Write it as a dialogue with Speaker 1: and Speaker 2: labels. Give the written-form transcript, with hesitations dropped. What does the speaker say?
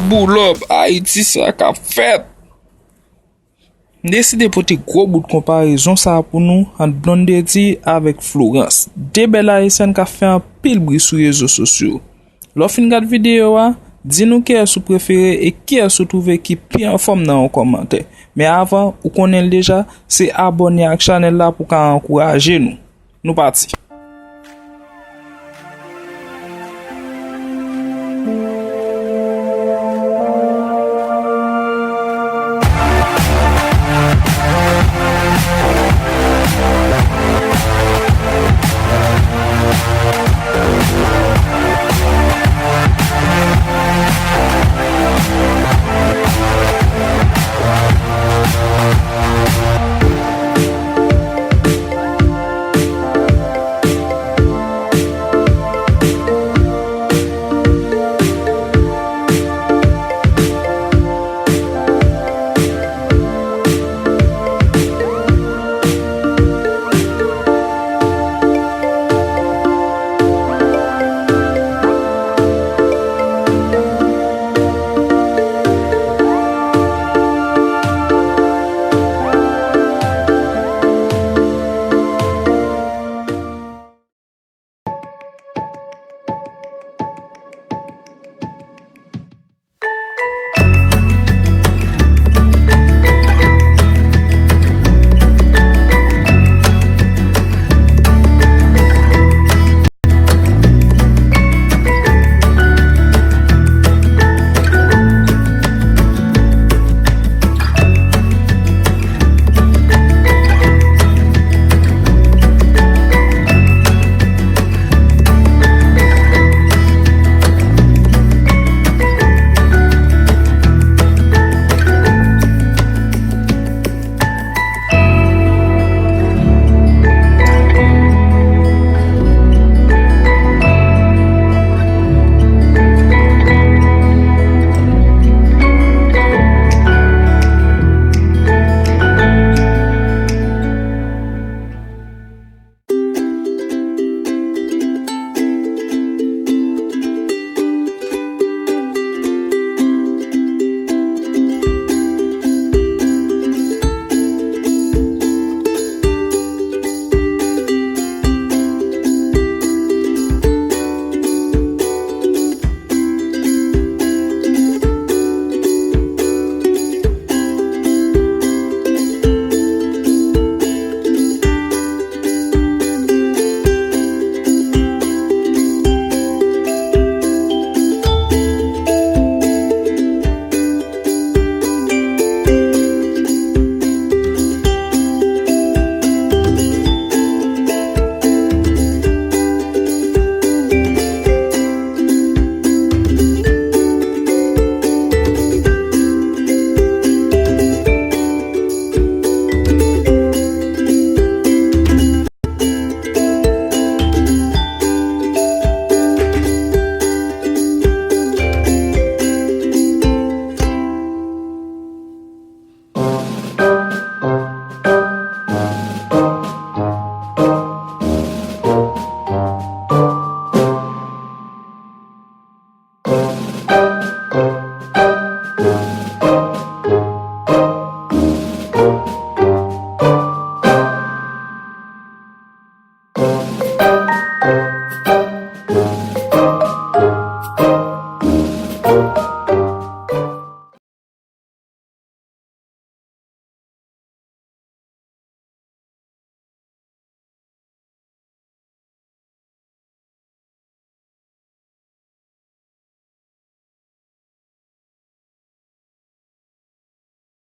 Speaker 1: Boulop, Haïti ça qu'a fait. Décidé pour te gros bout de comparaison ça pour nous entre Blondetti avec Florence. Deux belles haïtiennes qui fait un pile bruit sur les réseaux sociaux. Lorsqu'on regarde vidéo dis-nous qui est sous préféré et qui est sous trouvé qui pire en forme dans un commentaire. Mais avant, ou connaît déjà, c'est abonner à la chaîne là pour encourager nous. Nous partis.